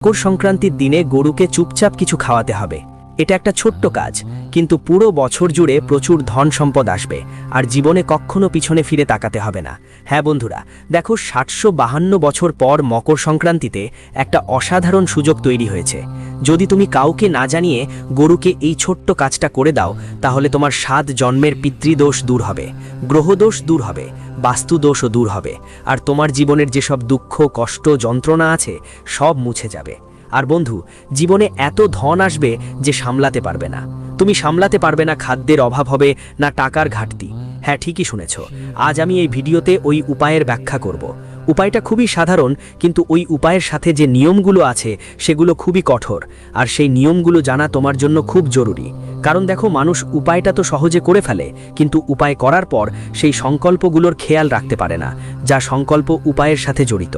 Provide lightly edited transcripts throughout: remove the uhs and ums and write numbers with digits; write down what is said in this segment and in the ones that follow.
মকর সংক্রান্তির দিনে গরুকে চুপচাপ কিছু খাওয়াতে হবে। এটা একটা ছোট্ট কাজ, কিন্তু পুরো বছর জুড়ে প্রচুর ধন সম্পদ আসবে আর জীবনে কখনো পিছনে ফিরে তাকাতে হবে না। হ্যাঁ বন্ধুরা, দেখো ৭৫২ বছর পর মকর সংক্রান্তিতে একটা অসাধারণ সুযোগ তৈরি হয়েছে। যদি তুমি কাউকে না জানিয়ে গরুকে এই ছোট্ট কাজটা করে দাও, তাহলে তোমার ৭ জন্মের পিতৃদোষ দূর হবে, গ্রহদোষ দূর হবে, বাস্তুদোষও দূর হবে, আর তোমার জীবনের যেসব দুঃখ, কষ্ট, যন্ত্রণা আছে সব মুছে যাবে। আর বন্ধু, জীবনে এত ধন আসবে যে সামলাতে পারবে না। তুমি সামলাতে পারবে না, খাদ্যের অভাব হবে না, টাকার ঘাটতি। হ্যাঁ, ঠিকই শুনেছ। আজ আমি এই ভিডিওতে ওই উপায়ের ব্যাখ্যা করব। উপায়টা খুবই সাধারণ, কিন্তু ওই উপায়ের সাথে যে নিয়মগুলো আছে সেগুলো খুবই কঠোর, আর সেই নিয়মগুলো জানা তোমার জন্য খুব জরুরি। কারণ দেখো, মানুষ উপায়টা তো সহজে করে ফেলে, কিন্তু উপায় করার পর সেই সংকল্পগুলোর খেয়াল রাখতে পারে না, যা সংকল্প উপায়ের সাথে জড়িত।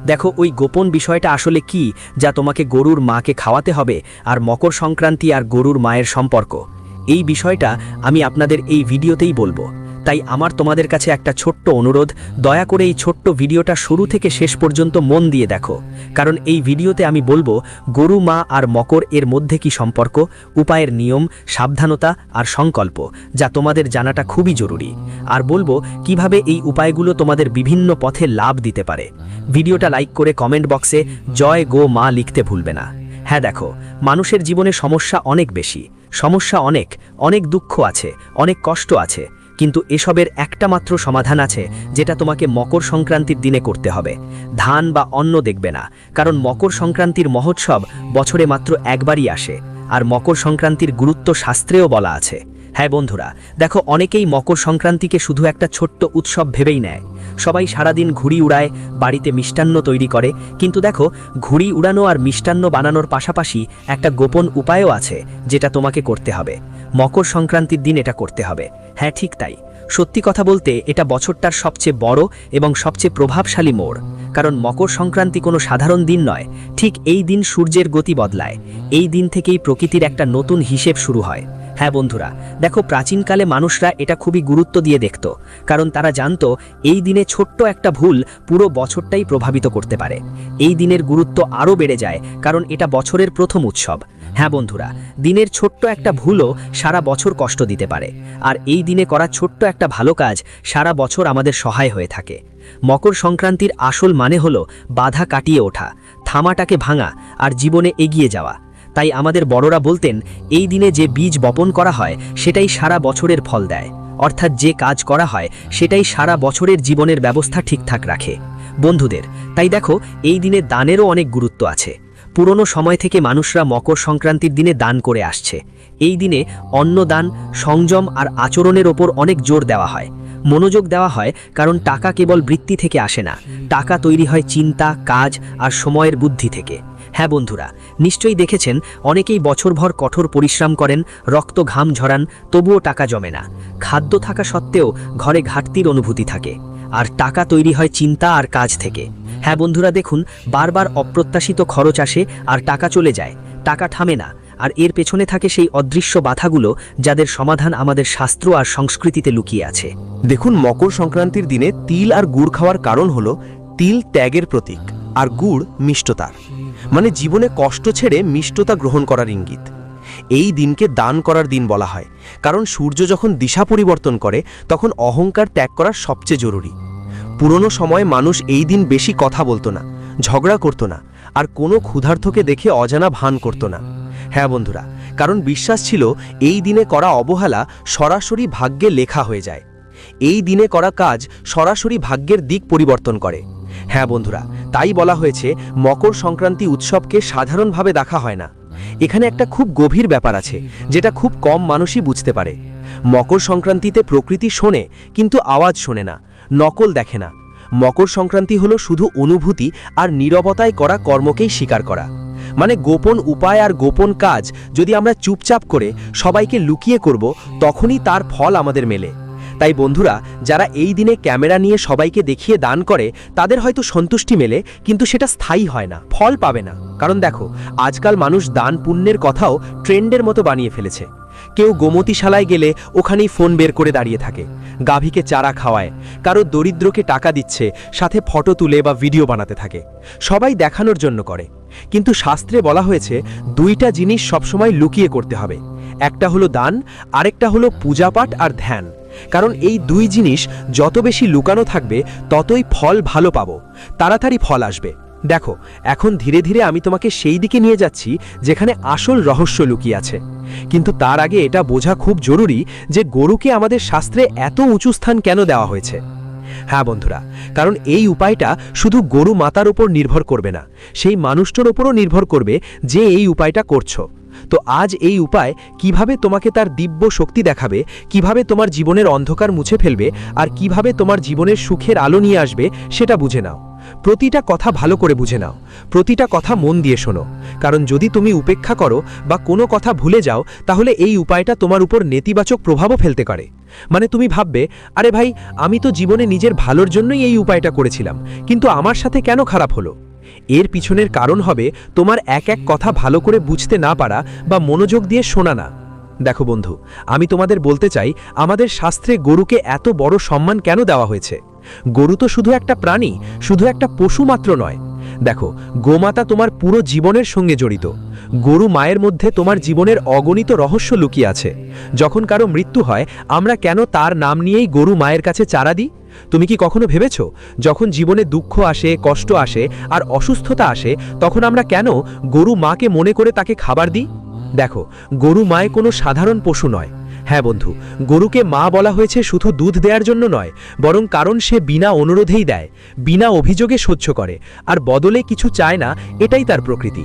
দেখো, ওই গোপন বিষয়টা আসলে কি, যা তোমাকে গরুর মাকে খাওয়াতে হবে, আর মকর সংক্রান্তি আর গরুর মায়ের সম্পর্ক, এই বিষয়টা আমি আপনাদের এই ভিডিওতেই বলবো। তাই আমার তোমাদের কাছে একটা ছোট্ট অনুরোধ, দয়া করে এই ছোট্ট ভিডিওটা শুরু থেকে শেষ পর্যন্ত মন দিয়ে দেখো। কারণ এই ভিডিওতে আমি বলবো গরু মা আর মকর এর মধ্যে কি সম্পর্ক, উপায়ের নিয়ম, সাবধানতা আর সংকল্প, যা তোমাদের জানাটা খুবই জরুরি। আর বলবো কিভাবে এই উপায়গুলো তোমাদের বিভিন্ন পথে লাভ দিতে পারে। ভিডিওটা লাইক করে কমেন্ট বক্সে জয় গো মা লিখতে ভুলবে না। হ্যাঁ দেখো, মানুষের জীবনে সমস্যা অনেক বেশি, সমস্যা অনেক অনেক দুঃখ আছে, অনেক কষ্ট আছে, কিন্তু এসবের একটা মাত্র সমাধান আছে, যেটা তোমাকে মকর সংক্রান্তির দিনে করতে হবে। ধান বা অন্ন দেখবে না, কারণ মকর সংক্রান্তির মহোৎসব বছরে মাত্র একবারই আসে, আর মকর সংক্রান্তির গুরুত্ব শাস্ত্রেও বলা আছে। হ্যাঁ বন্ধুরা, দেখো, অনেকেই মকর সংক্রান্তিকে শুধু একটা ছোট্ট উৎসব ভেবেই নেয়। সবাই সারাদিন ঘুড়ি উড়ায়, বাড়িতে মিষ্টান্ন তৈরি করে, কিন্তু দেখো, ঘুড়ি উড়ানো আর মিষ্টান্ন বানানোর পাশাপাশি একটা গোপন উপায়ও আছে, যেটা তোমাকে করতে হবে। মকর সংক্রান্তির দিন এটা করতে হবে। হ্যাঁ, ঠিক তাই। সত্যি কথা বলতে এটা বছরটার সবচেয়ে বড় এবং সবচেয়ে প্রভাবশালী মোড়। কারণ মকর সংক্রান্তি কোনো সাধারণ দিন নয়। ঠিক এই দিন সূর্যের গতি বদলায়। এই দিন থেকেই প্রকৃতির একটা নতুন হিসেব শুরু হয়। হ্যাঁ বন্ধুরা, দেখো, প্রাচীনকালে মানুষরা এটা খুবই গুরুত্ব দিয়ে দেখত, কারণ তারা জানতো এই দিনে ছোট্ট একটা ভুল পুরো বছরটাই প্রভাবিত করতে পারে। এই দিনের গুরুত্ব আরও বেড়ে যায়, কারণ এটা বছরের প্রথম উৎসব। হ্যাঁ বন্ধুরা, দিনের ছোট্ট একটা ভুলও সারা বছর কষ্ট দিতে পারে, আর এই দিনে করা ছোট্ট একটা ভালো কাজ সারা বছর আমাদের সহায় হয়ে থাকে। মকর সংক্রান্তির আসল মানে হলো বাধা কাটিয়ে ওঠা, থামাটাকে ভাঙা আর জীবনে এগিয়ে যাওয়া। তাই আমাদের বড়রা বলতেন, এই দিনে যে বীজ বপন করা হয় সেটাই সারা বছরের ফল দেয়। অর্থাৎ যে কাজ করা হয় সেটাই সারা বছরের জীবনের ব্যবস্থা ঠিকঠাক রাখে। বন্ধুদের, তাই দেখো, এই দিনে দানেরও অনেক গুরুত্ব আছে। পুরনো সময় থেকে মানুষরা মকর সংক্রান্তির দিনে দান করে আসছে। এই দিনে অন্নদান, সংযম আর আচরণের ওপর অনেক জোর দেওয়া হয়, মনোযোগ দেওয়া হয়, কারণ টাকা কেবল বৃত্তি থেকে আসে না, টাকা তৈরি হয় চিন্তা, কাজ আর সময়ের বুদ্ধি থেকে। হ্যাঁ বন্ধুরা, নিশ্চয়ই দেখেছেন, অনেকেই বছরভর কঠোর পরিশ্রম করেন, রক্ত ঘাম ঝরান, তবুও টাকা জমে না। খাদ্য থাকা সত্ত্বেও ঘরে ঘাটতির অনুভূতি থাকে, আর টাকা তৈরি হয় চিন্তা আর কাজ থেকে। হ্যাঁ বন্ধুরা, দেখুন, বারবার অপ্রত্যাশিত খরচ আসে আর টাকা চলে যায়, টাকা থামে না, আর এর পেছনে থাকে সেই অদৃশ্য বাধাগুলো, যাদের সমাধান আমাদের শাস্ত্র আর সংস্কৃতিতে লুকিয়ে আছে। দেখুন, মকর সংক্রান্তির দিনে তিল আর গুড় খাওয়ার কারণ হলো তিল ত্যাগের প্রতীক, আর গুড় মিষ্টতার, মানে জীবনে কষ্ট ছেড়ে মিষ্টতা গ্রহণ করার ইঙ্গিত। এই দিনকে দান করার দিন বলা হয়, কারণ সূর্য যখন দিশা পরিবর্তন করে তখন অহংকার ত্যাগ করা সবচেয়ে জরুরি। পুরনো সময়ে মানুষ এই দিন বেশি কথা বলতো না, ঝগড়া করতো না, আর কোনো ক্ষুধার্তকে দেখে অজানা ভান করতো না। হ্যাঁ বন্ধুরা, কারণ বিশ্বাস ছিল এই দিনে করা অবহেলা সরাসরি ভাগ্যে লেখা হয়ে যায়। এই দিনে করা কাজ সরাসরি ভাগ্যের দিক পরিবর্তন করে। হ্যাঁ বন্ধুরা, তাই বলা হয়েছে মকর সংক্রান্তি উৎসবকে সাধারণভাবে দেখা হয় না। এখানে একটা খুব গভীর ব্যাপার আছে, যেটা খুব কম মানুষই বুঝতে পারে। মকর সংক্রান্তিতে প্রকৃতি শোনে, কিন্তু আওয়াজ শোনে না, নকল দেখে না। মকর সংক্রান্তি হলো শুধু অনুভূতি আর নীরবতায় করা কর্মকেই স্বীকার করা। মানে গোপন উপায় আর গোপন কাজ যদি আমরা চুপচাপ করে সবাইকে লুকিয়ে করব, তখনই তার ফল আমাদের মেলে। তাই বন্ধুরা, যারা এই দিনে ক্যামেরা নিয়ে সবাইকে দেখিয়ে দান করে, তাদের হয়তো সন্তুষ্টি মেলে, কিন্তু সেটা স্থায়ী হয় না, ফল পাবে না। কারণ দেখো, আজকাল মানুষ দান পুণ্যের কথাও ট্রেন্ডের মতো বানিয়ে ফেলেছে। কেউ গোমতীশালায় গেলে ওখানেই ফোন বের করে দাঁড়িয়ে থাকে, গাভীকে চারা খাওয়ায়, কারো দরিদ্রকে টাকা দিচ্ছে, সাথে ফটো তুলে বা ভিডিও বানাতে থাকে। সবাই দেখানোর জন্য করে, কিন্তু শাস্ত্রে বলা হয়েছে দুইটা জিনিস সবসময় লুকিয়ে করতে হবে। একটা হলো দান, আরেকটা হলো পূজাপাঠ আর ধ্যান। কারণ এই দুই জিনিস যত বেশি লুকানো থাকবে ততই ফল ভালো পাবো, তাড়াতাড়ি ফল আসবে। দেখো, এখন ধীরে ধীরে আমি তোমাকে সেই দিকে নিয়ে যাচ্ছি যেখানে আসল রহস্য লুকিয়ে আছে। কিন্তু তার আগে এটা বোঝা খুব জরুরি যে গরুকে আমাদের শাস্ত্রে এত উঁচু স্থান কেন দেওয়া হয়েছে। হ্যাঁ বন্ধুরা, কারণ এই উপায়টা শুধু গরু মাতার উপর নির্ভর করবে না, সেই মানুষটার উপরও নির্ভর করবে যে এই উপায়টা করছো। তো আজ এই উপায় কিভাবে তোমাকে তার দিব্য শক্তি দেখাবে, কিভাবে তোমার জীবনের অন্ধকার মুছে ফেলবে, আর কিভাবে তোমার জীবনের সুখের আলো নিয়ে আসবে সেটা বুঝে নাও। প্রতিটা কথা ভালো করে বুঝে নাও, প্রতিটা কথা মন দিয়ে শোনো। কারণ যদি তুমি উপেক্ষা করো বা কোনো কথা ভুলে যাও, তাহলে এই উপায়টা তোমার উপর নেতিবাচক প্রভাবও ফেলতে পারে। মানে তুমি ভাববে, আরে ভাই, আমি তো জীবনে নিজের ভালোর জন্যই এই উপায়টা করেছিলাম, কিন্তু আমার সাথে কেন খারাপ হলো? এর পিছনের কারণ হবে তোমার এক এক কথা ভালো করে বুঝতে না পারা বা মনোযোগ দিয়ে শোনা না। দেখো বন্ধু, আমি তোমাদের বলতে চাই, আমাদের শাস্ত্রে গরুকে এত বড় সম্মান কেন দেওয়া হয়েছে। গরু তো শুধু একটা প্রাণী, শুধু একটা পশু মাত্র নয়। দেখো, গোমাতা তোমার পুরো জীবনের সঙ্গে জড়িত। গরু মায়ের মধ্যে তোমার জীবনের অগণিত রহস্য লুকিয়ে আছে। যখন কারো মৃত্যু হয়, আমরা কেন তার নাম নিয়েই গরু মায়ের কাছে চারা দিই? তুমি কি কখনো ভেবেছ, যখন জীবনে দুঃখ আসে, কষ্ট আসে আর অসুস্থতা আসে, তখন আমরা কেন গরু মাকে মনে করে তাকে খাবার দিই? দেখো, গরু মায়ে কোনো সাধারণ পশু নয়। হ্যাঁ বন্ধু, গরুকে মা বলা হয়েছে শুধু দুধ দেওয়ার জন্য নয়, বরং কারণ সে বিনা অনুরোধেই দেয়, বিনা অভিযোগে সহ্য করে, আর বদলে কিছু চায় না। এটাই তার প্রকৃতি।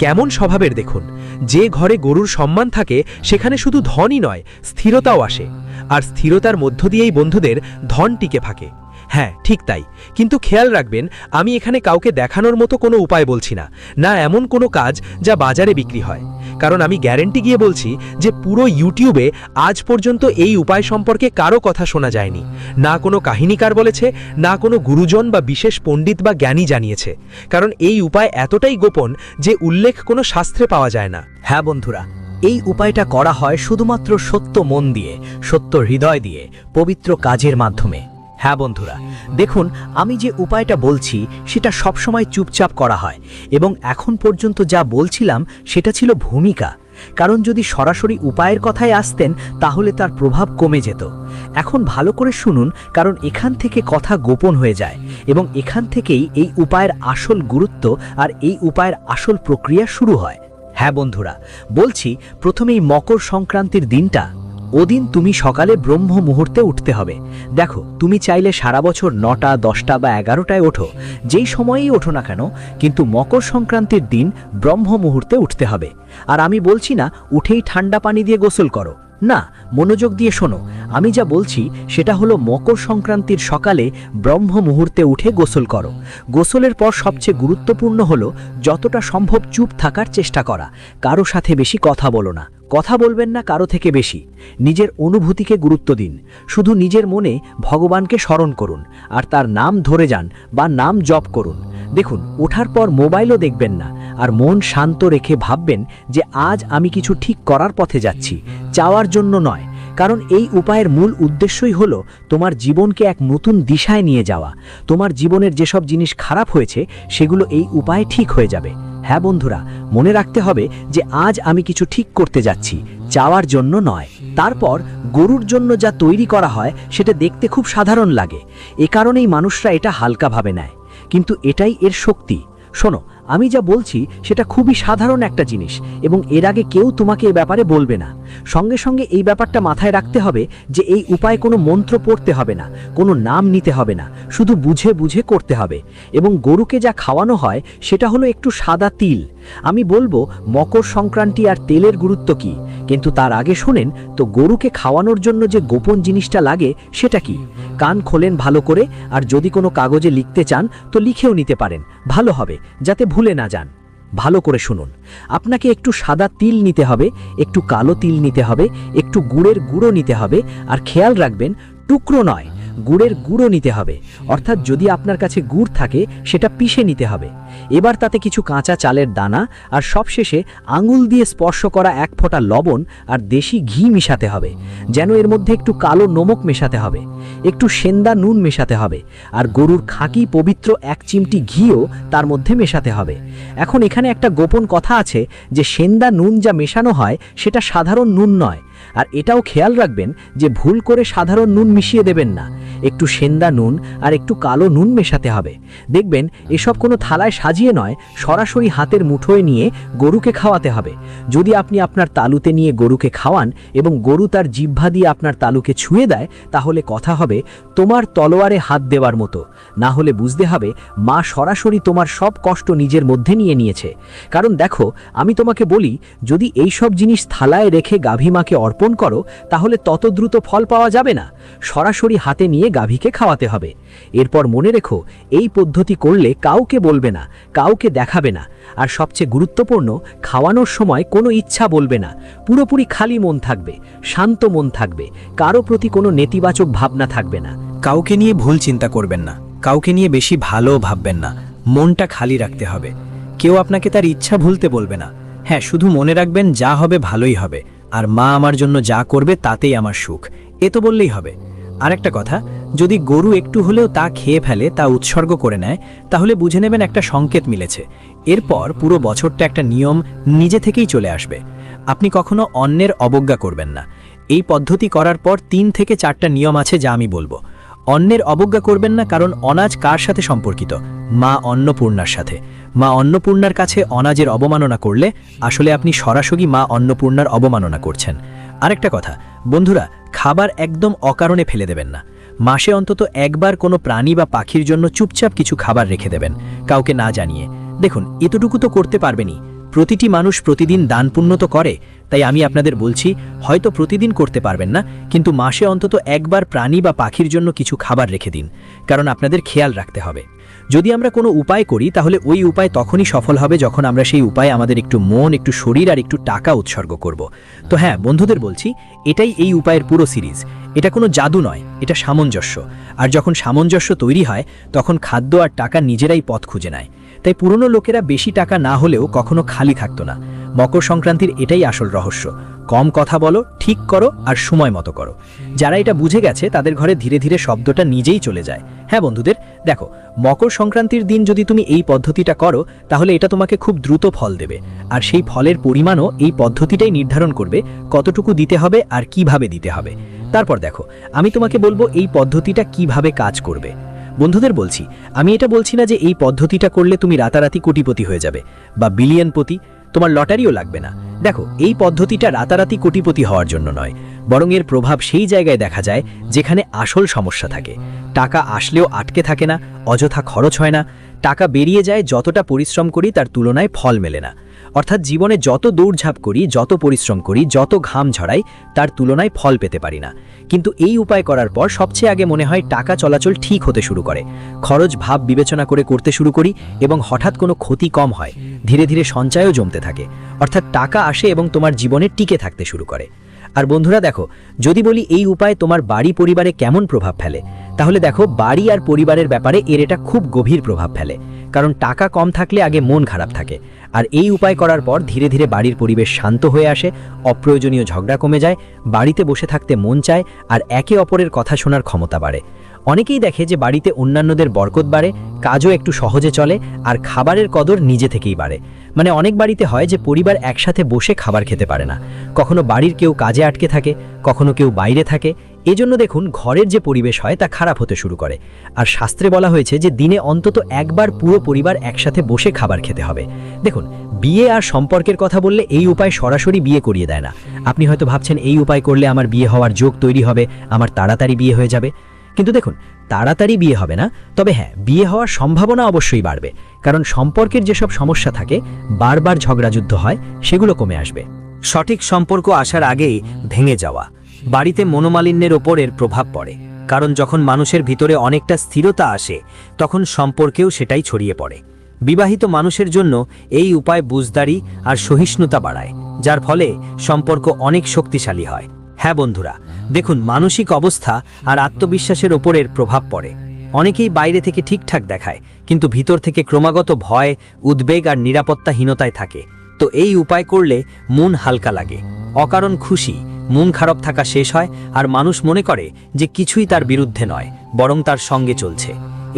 কেমন স্বভাবের দেখুন। যে ঘরে গরুর সম্মান থাকে, সেখানে শুধু ধনই নয়, স্থিরতাও আসে। আর স্থিরতার মধ্য দিয়েই বন্ধুদের ধন টিকে থাকে। হ্যাঁ, ঠিক তাই। কিন্তু খেয়াল রাখবেন, আমি এখানে কাউকে দেখানোর মতো কোনো উপায় বলছি না, না এমন কোনো কাজ যা বাজারে বিক্রি হয়। কারণ আমি গ্যারেন্টি গিয়ে বলছি যে পুরো ইউটিউবে আজ পর্যন্ত এই উপায় সম্পর্কে কারো কথা শোনা যায়নি। না কোনো কাহিনীকার বলেছে, না কোনো গুরুজন বা বিশেষ পণ্ডিত বা জ্ঞানী জানিয়েছে। কারণ এই উপায় এতটাই গোপন যে উল্লেখ কোনো শাস্ত্রে পাওয়া যায় না। হ্যাঁ বন্ধুরা, এই উপায়টা করা হয় শুধুমাত্র সত্য মন দিয়ে, সত্য হৃদয় দিয়ে, পবিত্র কাজের মাধ্যমে। হ্যাঁ বন্ধুরা, দেখুন, আমি যে উপায়টা বলছি সেটা সবসময় চুপচাপ করা হয়, এবং এখন পর্যন্ত যা বলছিলাম সেটা ছিল ভূমিকা। কারণ যদি সরাসরি উপায়ের কথায় আসতেন তাহলে তার প্রভাব কমে যেত। এখন ভালো করে শুনুন, কারণ এখান থেকে কথা গোপন হয়ে যায়, এবং এখান থেকেই এই উপায়ের আসল গুরুত্ব আর এই উপায়ের আসল প্রক্রিয়া শুরু হয়। হ্যাঁ বন্ধুরা, বলছি, প্রথমেই মকর সংক্রান্তির দিনটা, ওদিন তুমি সকালে ব্রহ্ম মুহূর্তে উঠতে হবে। দেখো, তুমি চাইলে সারা বছর 9টা, 10টা বা 11টায় ওঠো, যেই সময়েই ওঠো না কেন, কিন্তু মকর সংক্রান্তির দিন ব্রহ্ম মুহূর্তে উঠতে হবে। আর আমি বলছি না উঠেই ঠান্ডা পানি দিয়ে গোসল করো, না, মনোযোগ দিয়ে শোনো। আমি যা বলছি সেটা হলো মকর সংক্রান্তির সকালে ব্রহ্ম মুহূর্তে উঠে গোসল করো। গোসলের পর সবচেয়ে গুরুত্বপূর্ণ হলো যতটা সম্ভব চুপ থাকার চেষ্টা করা। কারো সাথে বেশি কথা বলো না, কথা বলবেন না কারো থেকে বেশি। নিজের অনুভূতিকে গুরুত্ব দিন। শুধু নিজের মনে ভগবানকে স্মরণ করুন আর তার নাম ধরে যান বা নাম জপ করুন। দেখুন, ওঠার পর মোবাইলও দেখবেন না, আর মন শান্ত রেখে ভাববেন যে আজ আমি কিছু ঠিক করার পথে যাচ্ছি, চাওয়ার জন্য নয়। কারণ এই উপায়ের মূল উদ্দেশ্যই হলো তোমার জীবনকে এক নতুন দিশায় নিয়ে যাওয়া। তোমার জীবনের যেসব জিনিস খারাপ হয়েছে সেগুলো এই উপায়ে ঠিক হয়ে যাবে। হ্যাঁ বন্ধুরা, মনে রাখতে হবে যে আজ আমি কিছু ঠিক করতে যাচ্ছি, চাওয়ার জন্য নয়। তারপর গরুর জন্য যা তৈরি করা হয় সেটা দেখতে খুব সাধারণ লাগে, এ কারণেই মানুষরা এটা হালকাভাবে নেয়, কিন্তু এটাই এর শক্তি। শোনো, আমি যা বলছি সেটা খুবই সাধারণ একটা জিনিস, এবং এর আগে কেউ তোমাকে এ ব্যাপারে বলবে না। সঙ্গে সঙ্গে এই ব্যাপারটা মাথায় রাখতে হবে যে এই উপায় কোনো মন্ত্র পড়তে হবে না, কোনো নাম নিতে হবে না, শুধু বুঝে বুঝে করতে হবে। এবং গরুকে যা খাওয়ানো হয় সেটা হলো একটু সাদা তিল। আমি বলবো মকর সংক্রান্তি আর তেলের গুরুত্ব কি, কিন্তু তার আগে শোনেন তো গরুকে খাওয়ানোর জন্য যে গোপন জিনিসটা লাগে সেটা কি। কান খোলেন ভালো করে, আর যদি কোনো কাগজে লিখতে চান তো লিখেও নিতে পারেন, ভালো হবে, যাতে ভুলে না যান। ভালো করে শুনুন, আপনাকে একটু সাদা তিল নিতে হবে, একটু কালো তিল নিতে হবে, একটু গুড়ের গুঁড়ো নিতে হবে, আর খেয়াল রাখবেন টুকরো নয়, গুড়ের গুঁড়ো নিতে হবে, অর্থাৎ যদি আপনার কাছে গুড় থাকে সেটা পিষে নিতে হবে। এবার তাতে কিছু কাঁচা চালের দানা আর সবশেষে আঙুল দিয়ে স্পর্শ করা 1 ফোঁটা লবণ আর দেশি ঘি মিশাতে হবে, যেন এর মধ্যে একটু কালো নমক মেশাতে হবে, একটু সেন্দা নুন মেশাতে হবে, আর গরুর খাঁটি পবিত্র 1 চিমটি ঘিও তার মধ্যে মেশাতে হবে। এখন এখানে একটা গোপন কথা আছে যে সেন্দা নুন যা মেশানো হয় সেটা সাধারণ নুন নয়, আর এটাও খেয়াল রাখবেন যে ভুল করে সাধারণ নুন মিশিয়ে দেবেন না, একটু সেন্দা নুন আর একটু কালো নুন মেশাতে হবে। দেখবেন এসব কোনো থালায় সাজিয়ে নয়, সরাসরি হাতের মুঠোয় নিয়ে গরুকে খাওয়াতে হবে। যদি আপনি আপনার তালুতে নিয়ে গরুকে খাওয়ান এবং গরু তার জিহ্বা দিয়ে আপনার তালুকে ছুঁয়ে দেয়, তাহলে কথা হবে তোমার তলোয়ারে হাত দেওয়ার মতো, না হলে বুঝতে হবে মা সরাসরি তোমার সব কষ্ট নিজের মধ্যে নিয়ে নিয়েছে। কারণ দেখো, আমি তোমাকে বলি, যদি এই সব জিনিস থালায় রেখে গাভী মাকে অর্পণ করো তাহলে তত দ্রুত ফল পাওয়া যাবে না, সরাসরি হাতে নিয়ে গাভীকে খাওয়াতে হবে। এরপর মনে রেখো, এই পদ্ধতি করলে কাউকে বলবে না, কাউকে দেখাবে না, আর সবচেয়ে গুরুত্বপূর্ণ, খাওয়ানোর সময় কোনো ইচ্ছা বলবে না, পুরোপুরি খালি মন থাকবে, শান্ত মন থাকবে, কারো প্রতি কোনো নেতিবাচক ভাবনা থাকবে না। কাউকে নিয়ে ভুল চিন্তা করবেন না, কাউকে নিয়ে বেশি ভালো ভাববেন না, মনটা খালি রাখতে হবে। কেউ আপনাকে তার ইচ্ছা ভুলতে বলবে না। হ্যাঁ, শুধু মনে রাখবেন যা হবে ভালোই হবে, আর মা আমার জন্য যা করবে তাতেই আমার সুখ, এ তো বললেই হবে। আরেকটা কথা, যদি গরু একটু হলেও তা খেয়ে ফেলে, তা উৎসর্গ করে নেয়, তাহলে বুঝে নেবেন একটা সংকেত মিলেছে। এরপর পুরো বছরটা একটা নিয়ম নিজে থেকেই চলে আসবে। আপনি কখনো অন্যের অবজ্ঞা করবেন না। এই পদ্ধতি করার পর 3 থেকে 4টা নিয়ম আছে যা আমি বলবো। অন্যের অবজ্ঞা করবেন না, কারণ অনাজ কার সাথে সম্পর্কিত? মা অন্নপূর্ণার সাথে। মা অন্নপূর্ণার কাছে অনাজের অবমাননা করলে আসলে আপনি সরাসরি মা অন্নপূর্ণার অবমাননা করছেন। আরেকটা কথা বন্ধুরা, খাবার একদম অকারণে ফেলে দেবেন না। মাসে অন্তত একবার কোনো প্রাণী বা পাখির জন্য চুপচাপ কিছু খাবার রেখে দেবেন, কাউকে না জানিয়ে। দেখুন, এতটুকু তো করতে পারবেনই। প্রতিটি মানুষ প্রতিদিন দান পুণ্য তো করে, তাই আমি আপনাদের বলছি, হয়তো প্রতিদিন করতে পারবেন না, কিন্তু মাসে অন্তত একবার প্রাণী বা পাখির জন্য কিছু খাবার রেখে দিন, কারণ আপনাদের খেয়াল রাখতে হবে। যদি আমরা কোনো উপায় করি তাহলে ওই উপায় তখনই সফল হবে যখন আমরা সেই উপায়ে আমাদের একটু মন, একটু শরীর আর একটু টাকা উৎসর্গ করব। তো হ্যাঁ বন্ধুদের বলছি, এটাই এই উপায়ের পুরো সিরিজ। এটা কোনো জাদু নয়, এটা সামঞ্জস্য। আর যখন সামঞ্জস্য তৈরি হয় তখন খাদ্য আর টাকা নিজেরাই পথ খুঁজে নেয়। তাই পুরনো লোকেরা বেশি টাকা না হলেও কখনো খালি থাকতো না। মকর সংক্রান্তির এটাই আসল রহস্য। কম কথা বলো, ঠিক করো আর সময় মতো করো। যারা এটা বুঝে গেছে তাদের ঘরে ধীরে ধীরে শব্দটা নিজেই চলে যায়। হ্যাঁ বন্ধুদের, দেখো, মকর সংক্রান্তির দিন যদি তুমি এই পদ্ধতিটা করো তাহলে এটা তোমাকে খুব দ্রুত ফল দেবে, আর সেই ফলের পরিমাণও এই পদ্ধতিটাই নির্ধারণ করবে কতটুকু দিতে হবে আর কিভাবে দিতে হবে। তারপর দেখো, আমি তোমাকে বলবো এই পদ্ধতিটা কিভাবে কাজ করবে। বন্ধুদের বলছি, আমি এটা বলছি না যে এই পদ্ধতিটা করলে তুমি রাতারাতি কোটিপতি হয়ে যাবে বা বিলিয়নপতি, তোমার লটারিও লাগবে না। দেখো, এই পদ্ধতিটা রাতারাতি কোটিপতি হওয়ার জন্য নয়, বরং এর প্রভাব সেই জায়গায় দেখা যায় যেখানে আসল সমস্যা থাকে। টাকা আসলেও আটকে থাকে না, অযথা খরচ হয় না, টাকা বেরিয়ে যায়, যতটা পরিশ্রম করি তার তুলনায় ফল মেলে না। অর্থাৎ জীবনে যত দৌড়ঝাঁপ করি, যত পরিশ্রম করি, যত ঘাম ঝরাই, তার তুলনায় ফল পেতে পারি না। কিন্তু এই উপায় করার পর সবচেয়ে আগে মনে হয় টাকা চলাচল ঠিক হতে শুরু করে, খরচ ভাব বিবেচনা করে করতে শুরু করি এবং হঠাৎ কোনো ক্ষতি কম হয়, ধীরে ধীরে সঞ্চয়ও জমতে থাকে। অর্থাৎ টাকা আসে এবং তোমার জীবনে টিকে থাকতে শুরু করে। আর বন্ধুরা দেখো, যদি বলি এই উপায় তোমার বাড়ি পরিবারে কেমন প্রভাব ফেলে, তাহলে দেখো, বাড়ি আর পরিবারের ব্যাপারে এর এটা খুব গভীর প্রভাব ফেলে। কারণ টাকা কম থাকলে আগে মন খারাপ থাকে, আর এই উপায় করার পর ধীরে ধীরে বাড়ির পরিবেশ শান্ত হয়ে আসে, অপ্রয়োজনীয় ঝগড়া কমে যায়, বাড়িতে বসে থাকতে মন চায়, আর একে অপরের কথা শোনার ক্ষমতা বাড়ে। অনেকেই দেখে যে বাড়িতে অন্যান্যদের বরকত বাড়ে, কাজও একটু সহজে চলে, আর খাবারের কদর নিজে থেকেই বাড়ে। মানে অনেক বাড়িতে হয় যে পরিবার একসাথে বসে খাবার খেতে পারে না, কখনো বাড়ির কেউ কাজে আটকে থাকে, কখনো কেউ বাইরে থাকে। এজন্য দেখুন, ঘরের যে পরিবেশ হয় তা খারাপ হতে শুরু করে। আর শাস্ত্রে বলা হয়েছে যে দিনে অন্তত একবার পুরো পরিবার একসাথে বসে খাবার খেতে হবে। দেখুন, বিয়ে আর সম্পর্কের কথা বললে এই উপায় সরাসরি বিয়ে করিয়ে দেয় না। আপনি হয়তো ভাবছেন এই উপায় করলে আমার বিয়ে হওয়ার যোগ তৈরি হবে, আমার তাড়াতাড়ি বিয়ে হয়ে যাবে। কিন্তু দেখুন, তাড়াতাড়ি বিয়ে হবে না, তবে হ্যাঁ, বিয়ে হওয়ার সম্ভাবনা অবশ্যই বাড়বে, কারণ সম্পর্কের যেসব সমস্যা থাকে, বারবার ঝগড়াযুদ্ধ হয়, সেগুলো কমে আসবে। সঠিক সম্পর্ক আসার আগেই ভেঙে যাওয়া, বাড়িতে মনোমালিন্যের ওপর এর প্রভাব পড়ে। কারণ যখন মানুষের ভিতরে অনেকটা স্থিরতা আসে তখন সম্পর্কেও সেটাই ছড়িয়ে পড়ে। বিবাহিত মানুষের জন্য এই উপায় বুঝদারি আর সহিষ্ণুতা বাড়ায়, যার ফলে সম্পর্ক অনেক শক্তিশালী হয়। হ্যাঁ বন্ধুরা, দেখুন, মানসিক অবস্থা আর আত্মবিশ্বাসের ওপর এর প্রভাব পড়ে। অনেকেই বাইরে থেকে ঠিকঠাক দেখায়, কিন্তু ভিতর থেকে ক্রমাগত ভয়, উদ্বেগ আর নিরাপত্তাহীনতায় থাকে। তো এই উপায় করলে মন হালকা লাগে, অকারণ খুশি, মন খারাপ থাকা শেষ হয়, আর মানুষ মনে করে যে কিছুই তার বিরুদ্ধে নয়, বরং তার সঙ্গে চলছে।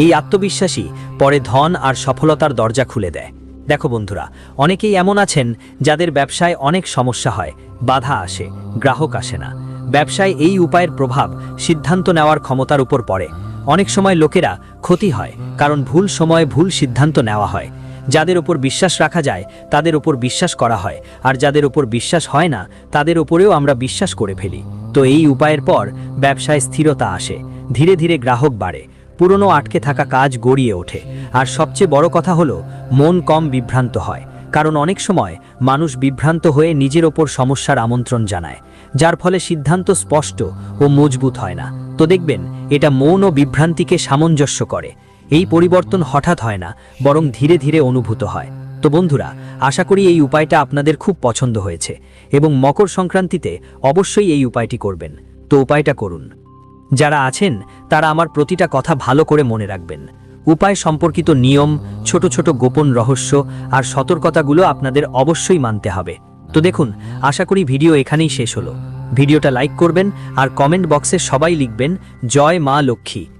এই আত্মবিশ্বাসী পরে ধন আর সফলতার দরজা খুলে দেয়। দেখো বন্ধুরা, অনেকেই এমন আছেন যাদের ব্যবসায় অনেক সমস্যা হয়, বাধা আসে, গ্রাহক আসে না। ব্যবসায় এই উপায়ের প্রভাব সিদ্ধান্ত নেওয়ার ক্ষমতার উপর পড়ে। অনেক সময় লোকেরা ক্ষতি হয় কারণ ভুল সময়ে ভুল সিদ্ধান্ত নেওয়া হয়। যাদের উপর বিশ্বাস রাখা যায় তাদের উপর বিশ্বাস করা হয়, আর যাদের উপর বিশ্বাস হয় না তাদের উপরেও আমরা বিশ্বাস করে ফেলি। তো এই উপায়ের পর ব্যবসায় স্থিরতা আসে, ধীরে ধীরে গ্রাহক বাড়ে, পুরনো আটকে থাকা কাজ গড়িয়ে ওঠে। আর সবচেয়ে বড় কথা হলো, মন কম বিভ্রান্ত হয়, কারণ অনেক সময় মানুষ বিভ্রান্ত হয়ে নিজের ওপর সমস্যার আমন্ত্রণ জানায়, যার ফলে সিদ্ধান্ত স্পষ্ট ও মজবুত হয় না। তো দেখবেন, এটা মন ও বিভ্রান্তিকে সামঞ্জস্য করে। এই পরিবর্তন হঠাৎ হয় না, বরং ধীরে ধীরে অনুভূত হয়। তো বন্ধুরা, আশা করি এই উপায়টা আপনাদের খুব পছন্দ হয়েছে, এবং মকর সংক্রান্তিতে অবশ্যই এই উপায়টি করবেন। তো উপায়টা করুন। যারা আছেন তারা আমার প্রতিটা কথা ভালো করে মনে রাখবেন। উপায় সম্পর্কিত নিয়ম, ছোট ছোট গোপন রহস্য আর সতর্কতাগুলো আপনাদের অবশ্যই মানতে হবে। তো দেখুন, আশা করি ভিডিও এখানেই শেষ হলো। ভিডিওটা লাইক করবেন আর কমেন্ট বক্সে সবাই লিখবেন জয় মা লক্ষ্মী।